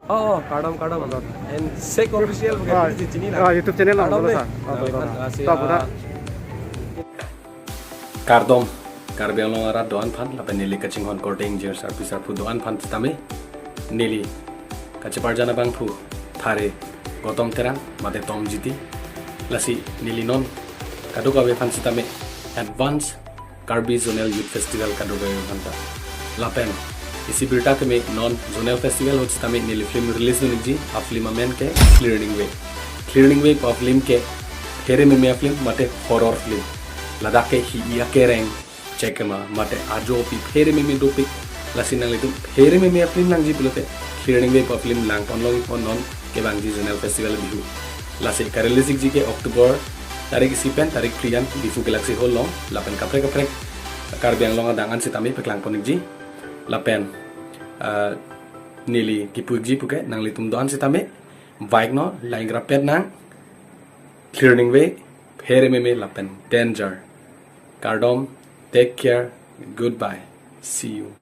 Oh, kardom and sek official bukan di sini lah. YouTube channel lah, Kardom boleh deh. sah. Terima kasih. Tak apa. Kardom Karbiang long ara doan phan la penili kaching hon korting jer sarpisar pu doan phan tame nili kachipar jana bang pu thare gotom terang mate tom jiti lasi nili non kaduka we phan tame advance Karbi Zonal Youth Festival kaduka we phan ta lapen isi birta ke me non zonal festival hoch tame nili film release no ji a film amen ke clearing way of film ke here me film mate horror film Ladakh ke hi ya kereng check ma mate ajo pi phere me topic lasin nang itu phere me film nang ji bulote clearing way of film lang on long on non ke bangji zonal festival bihu lasi karelisik ji ke October tarik sipen tarik prian bifu galaxy hall long lapen kapre Karbiang long adangan sitami peklang konik ji lapen nili kipuik ji puke nang litum doan sitami bike no laing rapet nang clearing way phere me lapen danger Kardom, take care, goodbye, see you.